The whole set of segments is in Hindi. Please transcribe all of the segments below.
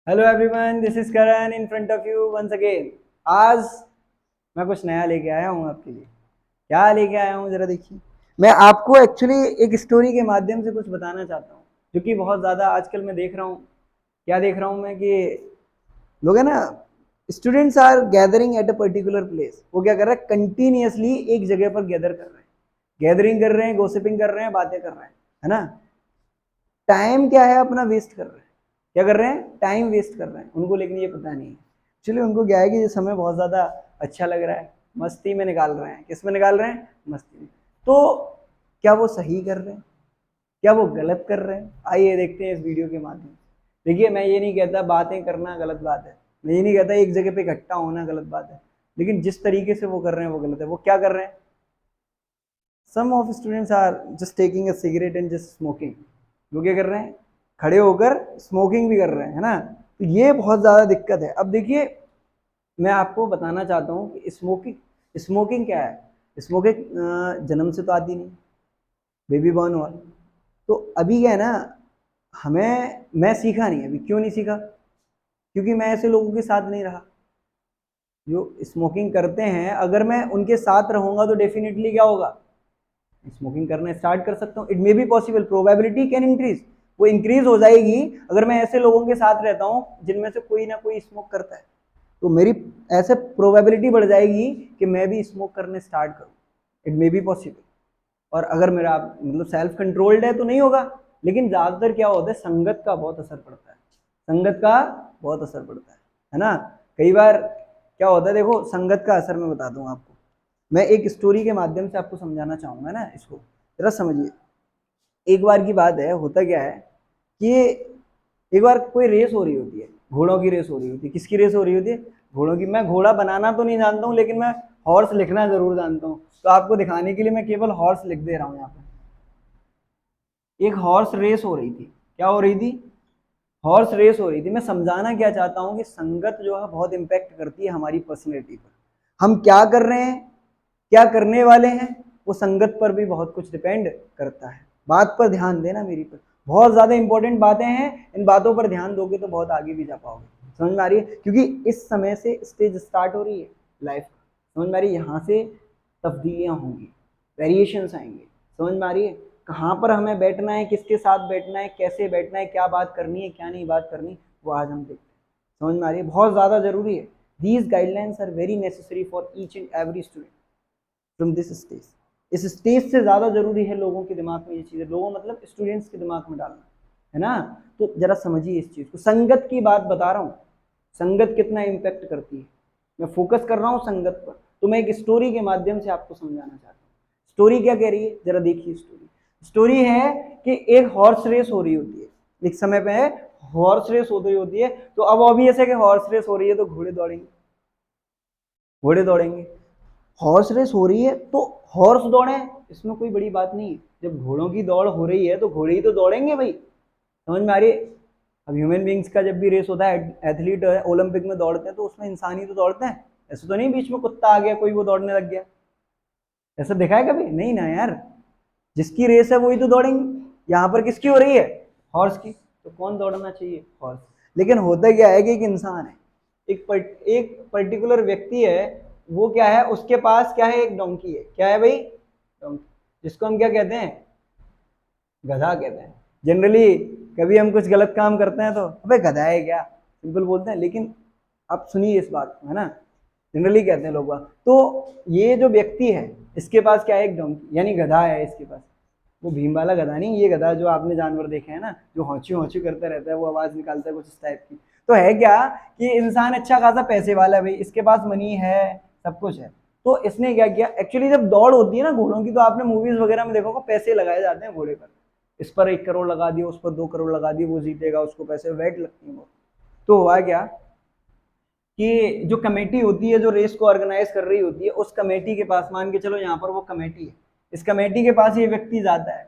Hello everyone, this is Karan in front of you once again. आज मैं कुछ नया लेके आया हूँ आपके लिए। क्या लेके आया हूँ जरा देखिए। मैं आपको एक्चुअली एक स्टोरी के माध्यम से कुछ बताना चाहता हूँ, जो कि बहुत ज़्यादा आजकल मैं देख रहा हूँ। क्या देख रहा हूँ मैं कि लोग है ना, students are gathering at a particular place. वो क्या कर रहे हैं, कंटिन्यूअसली एक जगह पर गैदर कर रहे हैं, गैदरिंग कर रहे हैं, गोसिपिंग कर रहे हैं, बातें कर रहे हैं, है ना। टाइम क्या है अपना वेस्ट कर रहे हैं। क्या कर रहे हैं, टाइम वेस्ट कर रहे हैं उनको, लेकिन ये पता नहीं है। एक्चुअली उनको क्या है कि ये समय बहुत ज़्यादा अच्छा लग रहा है, मस्ती में निकाल रहे हैं। किस में निकाल रहे हैं, मस्ती में। तो क्या वो सही कर रहे हैं, क्या वो गलत कर रहे हैं? आइए देखते हैं इस वीडियो के माध्यम से। देखिए, मैं ये नहीं कहता बातें करना गलत बात है, मैं ये नहीं कहता एक जगह पे इकट्ठा होना गलत बात है, लेकिन जिस तरीके से वो कर रहे हैं वो गलत है। वो क्या कर रहे हैं, some of students are just taking a cigarette and just smoking. वो क्या कर रहे हैं, खड़े होकर स्मोकिंग भी कर रहे हैं, है ना। तो ये बहुत ज़्यादा दिक्कत है। अब देखिए, मैं आपको बताना चाहता हूँ कि स्मोकिंग स्मोकिंग क्या है। स्मोकिंग जन्म से तो आती नहीं, बेबी बॉर्न हुआ। तो अभी क्या है ना, मैं सीखा नहीं अभी। क्यों नहीं सीखा, क्योंकि मैं ऐसे लोगों के साथ नहीं रहा जो स्मोकिंग करते हैं। अगर मैं उनके साथ रहूंगा तो डेफिनेटली क्या होगा, स्मोकिंग करना स्टार्ट कर सकता हूँ। It may be possible, probability can increase. वो इंक्रीज हो जाएगी अगर मैं ऐसे लोगों के साथ रहता हूँ जिनमें से कोई ना कोई स्मोक करता है। तो मेरी ऐसे प्रोबेबिलिटी बढ़ जाएगी कि मैं भी स्मोक करने स्टार्ट करूँ। It may be possible. और अगर मेरा मतलब सेल्फ कंट्रोल्ड है तो नहीं होगा। लेकिन ज़्यादातर क्या होता है, संगत का बहुत असर पड़ता है। संगत का बहुत असर पड़ता है ना। कई बार क्या होता है, देखो संगत का असर मैं बता दूं आपको। मैं एक स्टोरी के माध्यम से आपको समझाना चाहूंगा ना, इसको जरा समझिए। एक बार की बात है, होता क्या है कि एक बार कोई रेस हो रही होती है, घोड़ों की रेस हो रही होती है। किसकी रेस हो रही होती है, घोड़ों की। मैं घोड़ा बनाना तो नहीं जानता हूँ, लेकिन मैं हॉर्स लिखना जरूर जानता हूँ। तो आपको दिखाने के लिए मैं केवल हॉर्स लिख दे रहा हूँ यहाँ पे। एक हॉर्स रेस हो रही थी। क्या हो रही थी, हॉर्स रेस हो रही थी। मैं समझाना क्या चाहता हूँ कि संगत जो है बहुत इंपैक्ट करती है हमारी पर्सनैलिटी पर। हम क्या कर रहे हैं, क्या करने वाले हैं, वो संगत पर भी बहुत कुछ डिपेंड करता है। बात पर ध्यान देना मेरी पर, बहुत ज्यादा इंपॉर्टेंट बातें हैं। इन बातों पर ध्यान दोगे तो बहुत आगे भी जा पाओगे। समझ में आ रही है, क्योंकि इस समय से स्टेज स्टार्ट हो रही है लाइफ का। समझ में आ रही है, यहाँ से तब्दीलियां होंगी, वेरिएशंस आएंगे। समझ में आ रही है, कहाँ पर हमें बैठना है, किसके साथ बैठना है, कैसे बैठना है, क्या बात करनी है, क्या नहीं बात करनी, वो आज हम देखते हैं। समझ में आ रही है, बहुत ज़्यादा ज़रूरी है। These guidelines are very necessary for each and every student from this stage. इस स्टेज से ज़्यादा ज़रूरी है लोगों के दिमाग में ये चीज़ें, लोगों मतलब स्टूडेंट्स के दिमाग में डालना, है ना। तो जरा समझिए इस चीज़ को। संगत की बात बता रहा हूँ, संगत कितना इम्पैक्ट करती है। मैं फोकस कर रहा हूँ संगत पर, तो मैं एक स्टोरी के माध्यम से आपको समझाना चाहता हूँ। स्टोरी क्या कह रही है, जरा देखिए। स्टोरी स्टोरी है कि एक हॉर्स रेस हो रही होती है। एक समय पे हॉर्स रेस हो रही होती है। तो अब ऑब्वियस है कि हॉर्स रेस हो रही है तो घोड़े दौड़ेंगे, घोड़े दौड़ेंगे। हॉर्स रेस हो रही है तो हॉर्स दौड़े, इसमें कोई बड़ी बात नहीं है। जब घोड़ों की दौड़ हो रही है तो घोड़े ही तो दौड़ेंगे भाई। समझ में आ रही है। अब ह्यूमन बींग्स का जब भी रेस होता है, एथलीट ओलंपिक में दौड़ते हैं, तो उसमें इंसान ही तो दौड़ते हैं। ऐसे तो नहीं बीच में कुत्ता आ गया कोई वो दौड़ने लग गया। ऐसा देखा है कभी, नहीं ना यार। जिसकी रेस है वही तो दौड़ेंगे। यहाँ पर किसकी हो रही है, हॉर्स की। तो कौन दौड़ना चाहिए, हॉर्स। लेकिन होता क्या है कि एक इंसान है, एक पर्टिकुलर व्यक्ति है। वो क्या है, उसके पास क्या है, एक डोंकी है। क्या है भाई, डोंकी। जिसको हम क्या कहते हैं, गधा कहते हैं। जनरली कभी हम कुछ गलत काम करते हैं तो अबे गधा है क्या, सिंपल बोलते हैं। लेकिन आप सुनिए इस बात को, है ना। जनरली कहते हैं लोग। तो ये जो व्यक्ति है, इसके पास क्या है, एक डोंकी यानी गधा है इसके पास। वो भीम वाला गधा नहीं, ये गधा जो आपने जानवर देखे हैं ना, जो हौची हौची करता रहता है, वो आवाज निकालता है कुछ इस टाइप की। तो है क्या कि इंसान अच्छा खासा पैसे वाला है भाई, इसके पास मनी है, सब कुछ है। तो इसने क्या किया, एक्चुअली जब दौड़ होती है ना घोड़ों की, तो आपने मूवीज वगैरह में देखा होगा, पैसे लगाए जाते हैं घोड़े पर। इस पर 1 करोड़ लगा दिया, उस पर 2 करोड़ लगा दिए, वो जीतेगा, उसको पैसे वेट लगती है वो। तो हुआ क्या कि जो कमेटी होती है, जो रेस को ऑर्गेनाइज कर रही होती है, उस कमेटी के पास, मान के चलो यहाँ पर वो कमेटी है, इस कमेटी के पास ये व्यक्ति जाता है।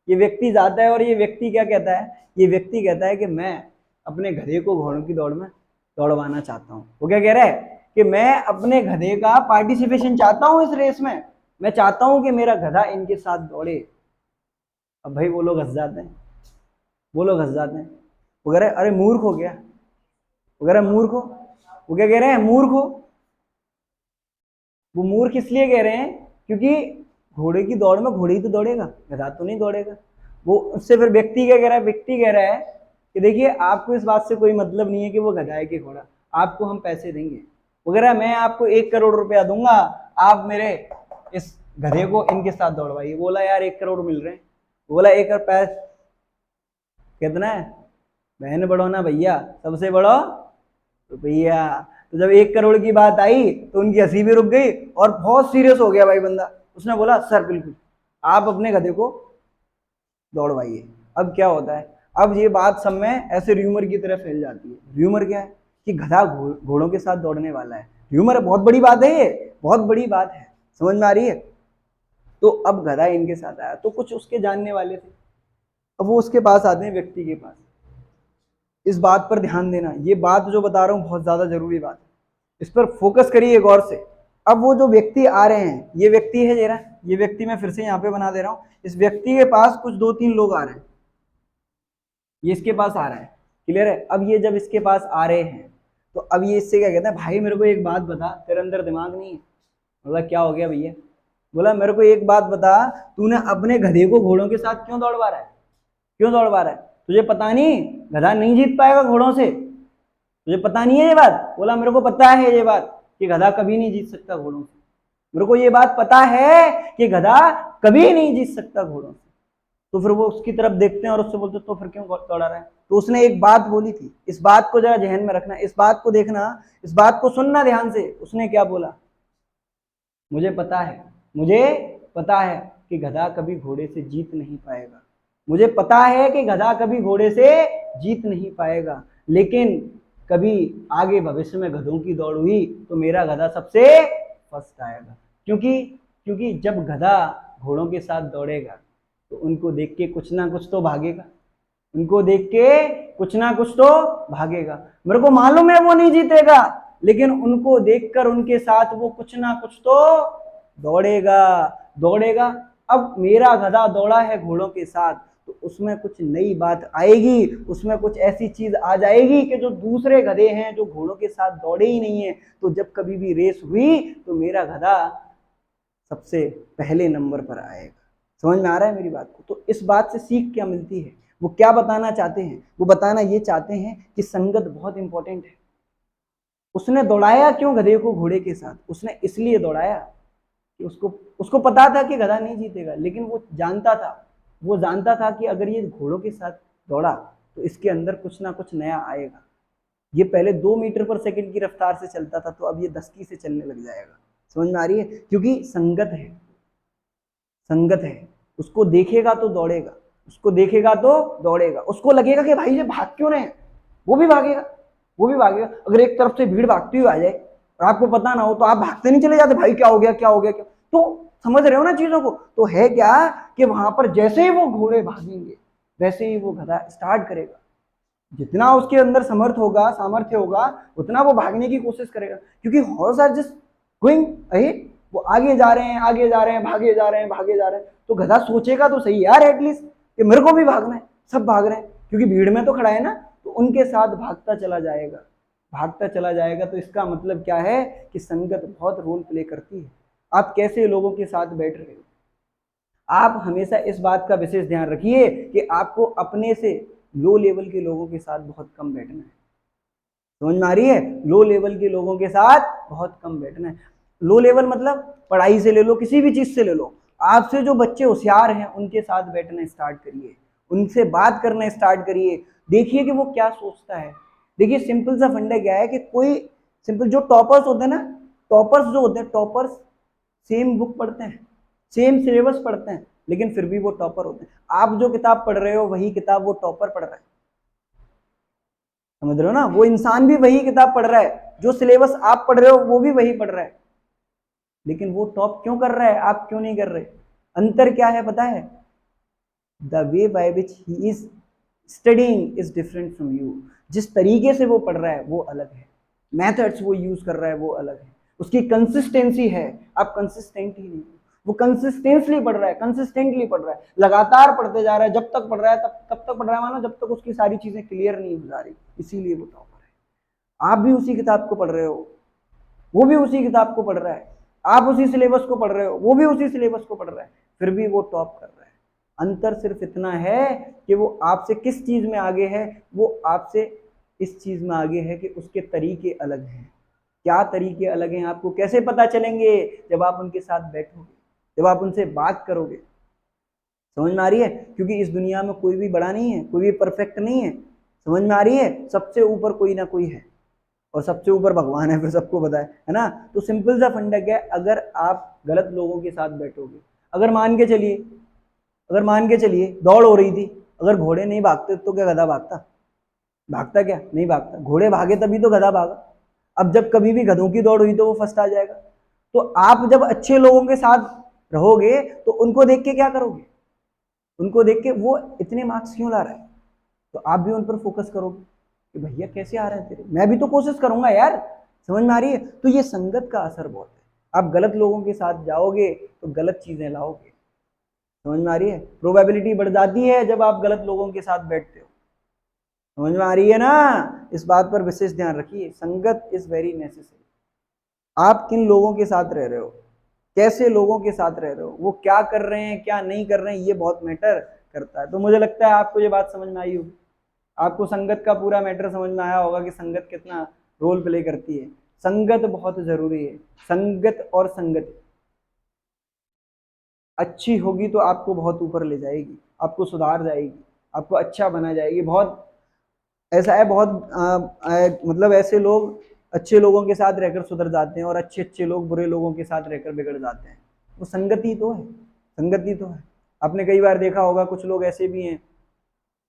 ये व्यक्ति जाता है और ये व्यक्ति क्या कहता है, ये व्यक्ति कहता है कि मैं अपने गधे को घोड़ों की दौड़ में दौड़वाना चाहता हूँ। वो क्या कह रहा है कि मैं अपने गधे का पार्टिसिपेशन चाहता हूँ इस रेस में। मैं चाहता हूँ कि मेरा गधा इनके साथ दौड़े। अब भाई वो लोग हंस जाते हैं, वो लोग हंस जाते हैं। वो कह रहे अरे मूर्ख हो गया, वो कह रहा है मूर्ख हो। वो क्या कह रहे हैं? मूर्ख हो। वो मूर्ख इसलिए कह रहे हैं क्योंकि घोड़े की दौड़ में घोड़े ही तो दौड़ेगा, गधा तो नहीं दौड़ेगा। वो उससे फिर व्यक्ति क्या कह रहा है? व्यक्ति कह रहा है कि देखिए आपको इस बात से कोई मतलब नहीं है कि वो गधा है कि घोड़ा, आपको हम पैसे देंगे। वो कह रहा है मैं आपको 1 करोड़ रुपया दूंगा, आप मेरे इस गधे को इनके साथ दौड़वाइए। बोला यार 1 करोड़ मिल रहे हैं। बोला 1 रुपया कितना है? बहन बढ़ो ना भैया, सबसे बड़ो रुपया। तो जब 1 करोड़ की बात आई तो उनकी हंसी भी रुक गई और बहुत सीरियस हो गया भाई बंदा। उसने बोला सर बिल्कुल, आप अपने गधे को दौड़वाइए। अब क्या होता है? अब ये बात सब में ऐसे र्यूमर की तरह फैल जाती है। र्यूमर क्या है? कि गधा घोड़ों के साथ दौड़ने वाला है। र्यूमर बहुत बड़ी बात है, ये बहुत बड़ी बात है, समझ में आ रही है? तो अब गधा इनके साथ आया तो कुछ उसके जानने वाले थे, अब वो उसके पास आते हैं, व्यक्ति के पास। इस बात पर ध्यान देना, ये बात जो बता रहा हूं बहुत ज्यादा जरूरी बात है, इस पर फोकस करिए गौर से। अब वो जो व्यक्ति आ रहे हैं, ये व्यक्ति है जरा, ये व्यक्ति मैं फिर से यहाँ पे बना दे रहा हूँ। इस व्यक्ति के पास कुछ 2-3 लोग आ रहे हैं, ये इसके पास आ रहा है, क्लियर है? अब ये जब इसके पास आ रहे हैं तो अब ये इससे क्या कहता है? भाई मेरे को एक बात बता, तेरे अंदर दिमाग नहीं है? बोला क्या हो गया भैया? बोला मेरे को एक बात बता, तूने अपने गधे को घोड़ों के साथ क्यों दौड़वा रहा है? क्यों दौड़वा रहा है? तुझे पता नहीं गधा नहीं जीत पाएगा घोड़ों से? तुझे पता नहीं है ये बात? बोला मेरे को पता है ये बात कि गधा कभी नहीं जीत सकता घोड़ों से। मेरे को ये बात पता है कि गधा कभी नहीं जीत सकता घोड़ों से। तो फिर वो उसकी तरफ देखते हैं और उससे बोलते तो फिर क्यों दौड़ा रहा है? तो उसने एक बात बोली थी, इस बात को जरा जहन में रखना, इस बात को देखना, इस बात को सुनना ध्यान से। उसने क्या बोला? मुझे पता है कि गधा कभी घोड़े से जीत नहीं पाएगा। मुझे पता है कि गधा कभी घोड़े से जीत नहीं पाएगा, लेकिन कभी आगे भविष्य में गधों की दौड़ हुई तो मेरा गधा सबसे फर्स्ट आएगा। क्योंकि जब गधा घोड़ों के साथ दौड़ेगा तो उनको देख के कुछ ना कुछ तो भागेगा, उनको देख के कुछ ना कुछ तो भागेगा। मेरे को मालूम है वो नहीं जीतेगा, लेकिन उनको देखकर उनके साथ वो कुछ ना कुछ तो दौड़ेगा। अब मेरा गधा दौड़ा है घोड़ों के साथ तो उसमें कुछ नई बात आएगी, उसमें कुछ ऐसी चीज आ जाएगी कि जो दूसरे गधे हैं जो घोड़ों के साथ दौड़े ही नहीं है, तो जब कभी भी रेस हुई तो मेरा गधा सबसे पहले नंबर पर आएगा। समझ में आ रहा है मेरी बात को? तो इस बात से सीख क्या मिलती है? वो क्या बताना चाहते हैं? वो बताना ये चाहते हैं कि संगत बहुत इंपॉर्टेंट है। उसने दौड़ाया क्यों गधे को घोड़े के साथ? उसने इसलिए दौड़ाया कि उसको पता था कि गधा नहीं जीतेगा, लेकिन वो जानता था कि अगर ये घोड़ों के साथ दौड़ा तो इसके अंदर कुछ ना कुछ नया आएगा। ये पहले 2 मीटर पर सेकंड की रफ्तार से चलता था, तो अब ये 10 की से चलने लग जाएगा। समझ में आ रही है? क्योंकि संगत है। उसको देखेगा तो दौड़ेगा, उसको लगेगा कि भाई ये भाग क्यों रहे हैं, वो भी भागेगा। अगर एक तरफ से भीड़ भागती हुई आ जाए और आपको पता ना हो तो आप भागते नहीं चले जाते, भाई क्या हो गया क्या? तो समझ रहे हो ना चीजों को? तो है क्या कि वहां पर जैसे ही वो घोड़े भागेंगे वैसे ही वो गधा स्टार्ट करेगा। जितना उसके अंदर सामर्थ्य होगा उतना वो भागने की कोशिश करेगा, क्योंकि horse are just going ahead. वो आगे जा रहे हैं, भागे जा रहे हैं। तो गधा सोचेगा तो सही यार एटलीस्ट कि मेरे को भी भागना है, सब भाग रहे हैं क्योंकि भीड़ में तो खड़ा है ना, तो उनके साथ भागता चला जाएगा। तो इसका मतलब क्या है कि संगत बहुत रोल प्ले करती है। आप कैसे लोगों के साथ बैठ रहे हो? आप हमेशा इस बात का विशेष ध्यान रखिए कि आपको अपने से लो लेवल के लोगों के साथ बहुत कम बैठना है। समझ में आ रही है? लो लेवल के लोगों के साथ बहुत कम बैठना है। लो लेवल मतलब पढ़ाई से ले लो, किसी भी चीज से ले लो, आपसे जो बच्चे होशियार हैं उनके साथ बैठना स्टार्ट करिए, उनसे बात करना स्टार्ट करिए, देखिए कि वो क्या सोचता है। देखिए सिंपल सा फंडा क्या है कि कोई सिंपल जो टॉपर्स होते हैं ना, टॉपर्स सेम बुक पढ़ते हैं, सेम सिलेबस पढ़ते हैं, लेकिन फिर भी वो टॉपर होते हैं। आप जो किताब पढ़ रहे हो वही किताब वो टॉपर पढ़ रहा है। समझ रहे हो ना? वो इंसान भी वही किताब पढ़ रहा है, जो सिलेबस आप पढ़ रहे हो वो भी वही पढ़ रहा है, लेकिन वो टॉप क्यों कर रहा है, आप क्यों नहीं कर रहे? अंतर क्या है पता है? The way by which he is studying is different from you. जिस तरीके से वो पढ़ रहा है वो अलग है, मेथड्स वो यूज कर रहा है वो अलग है, उसकी कंसिस्टेंसी है, आप कंसिस्टेंट ही नहीं। वो कंसिस्टेंटली पढ़ रहा है, लगातार पढ़ते जा रहा है, जब तक पढ़ रहा है तब तक पढ़ रहा है, मानो जब तक उसकी सारी चीजें क्लियर नहीं हो जा रही, इसीलिए वो टॉपर है। आप भी उसी किताब को पढ़ रहे हो, वो भी उसी किताब को पढ़ रहा है, आप उसी सिलेबस को पढ़ रहे हो, वो भी उसी सिलेबस को पढ़ रहा है, फिर भी वो टॉप कर रहा है। अंतर सिर्फ इतना है कि वो आपसे किस चीज में आगे है, वो आपसे इस चीज में आगे है कि उसके तरीके अलग हैं। क्या तरीके अलग हैं आपको कैसे पता चलेंगे? जब आप उनके साथ बैठोगे, जब आप उनसे बात करोगे। समझ में आ रही है? क्योंकि इस दुनिया में कोई भी बड़ा नहीं है, कोई भी परफेक्ट नहीं है। समझ में आ रही है? सबसे ऊपर कोई ना कोई है, और सबसे ऊपर भगवान है, फिर सबको पता है ना। तो सिंपल सा फंडक है, अगर आप गलत लोगों के साथ बैठोगे, अगर मान के चलिए, अगर मान के चलिए दौड़ हो रही थी, अगर घोड़े नहीं भागते तो क्या गधा भागता? भागता क्या? नहीं भागता। घोड़े भागे तभी तो गधा भागा। अब जब कभी भी गधों की दौड़ हुई तो वो फर्स्ट आ जाएगा। तो आप जब अच्छे लोगों के साथ रहोगे तो उनको देख के क्या करोगे? उनको देख के वो इतने मार्क्स क्यों ला रहा है, तो आप भी उन पर फोकस करोगे कि भैया कैसे आ रहे हैं तेरे, मैं भी तो कोशिश करूंगा यार। समझ में आ रही है? तो ये संगत का असर बहुत है। आप गलत लोगों के साथ जाओगे तो गलत चीजें लाओगे। समझ में आ रही है? प्रोबेबिलिटी बढ़ जाती है जब आप गलत लोगों के साथ बैठते हो। समझ में आ रही है ना? इस बात पर विशेष ध्यान रखिए, संगत इज वेरी नेसेसरी। आप किन लोगों के साथ रह रहे हो, कैसे लोगों के साथ रह रहे हो, वो क्या कर रहे हैं क्या नहीं कर रहे हैं, ये बहुत मैटर करता है। तो मुझे लगता है आपको ये बात समझ में आई होगी, आपको संगत का पूरा मैटर समझ में आया होगा कि संगत कितना रोल प्ले करती है। संगत बहुत जरूरी है। संगत और संगति अच्छी होगी तो आपको बहुत ऊपर ले जाएगी, आपको सुधार जाएगी, आपको अच्छा बना जाएगी। बहुत ऐसा है, बहुत मतलब ऐसे लोग अच्छे लोगों के साथ रहकर सुधर जाते हैं और अच्छे अच्छे लोग बुरे लोगों के साथ रहकर बिगड़ जाते हैं। वो संगति तो है, संगति तो है। आपने कई बार देखा होगा कुछ लोग ऐसे भी हैं,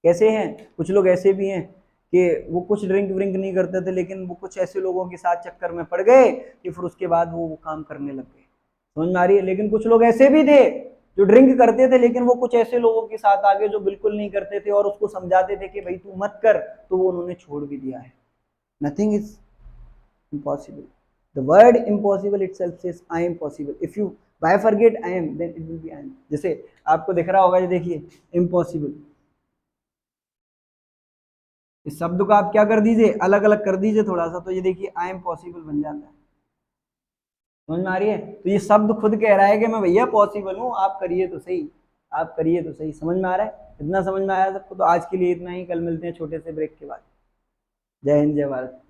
कैसे हैं, कुछ लोग ऐसे भी हैं कि वो कुछ ड्रिंक व्रिंक नहीं करते थे, लेकिन वो कुछ ऐसे लोगों के साथ चक्कर में पड़ गए कि फिर उसके बाद वो काम करने लग गए। समझ में आ रही है? लेकिन कुछ लोग ऐसे भी थे जो ड्रिंक करते थे, लेकिन वो कुछ ऐसे लोगों के साथ आगे जो बिल्कुल नहीं करते थे और उसको समझाते थे कि भाई तू मत कर, तो वो उन्होंने छोड़ भी दिया है। Nothing is impossible. The word impossible itself says I am possible. If you by forget I am, then it will be I am. जैसे आपको दिख रहा होगा, ये देखिए इम्पॉसिबल, इस शब्द को आप क्या कर दीजिए, अलग अलग कर दीजिए थोड़ा सा, तो ये देखिए आई एम पॉसिबल बन जाता है। समझ में आ रही है? तो ये शब्द खुद कह रहा है कि मैं भैया पॉसिबल हूँ, आप करिए तो सही, आप करिए तो सही। समझ में आ रहा है? इतना समझ में आया सबको? तो आज के लिए इतना ही, कल मिलते हैं छोटे से ब्रेक के बाद। जय हिंद, जय भारत।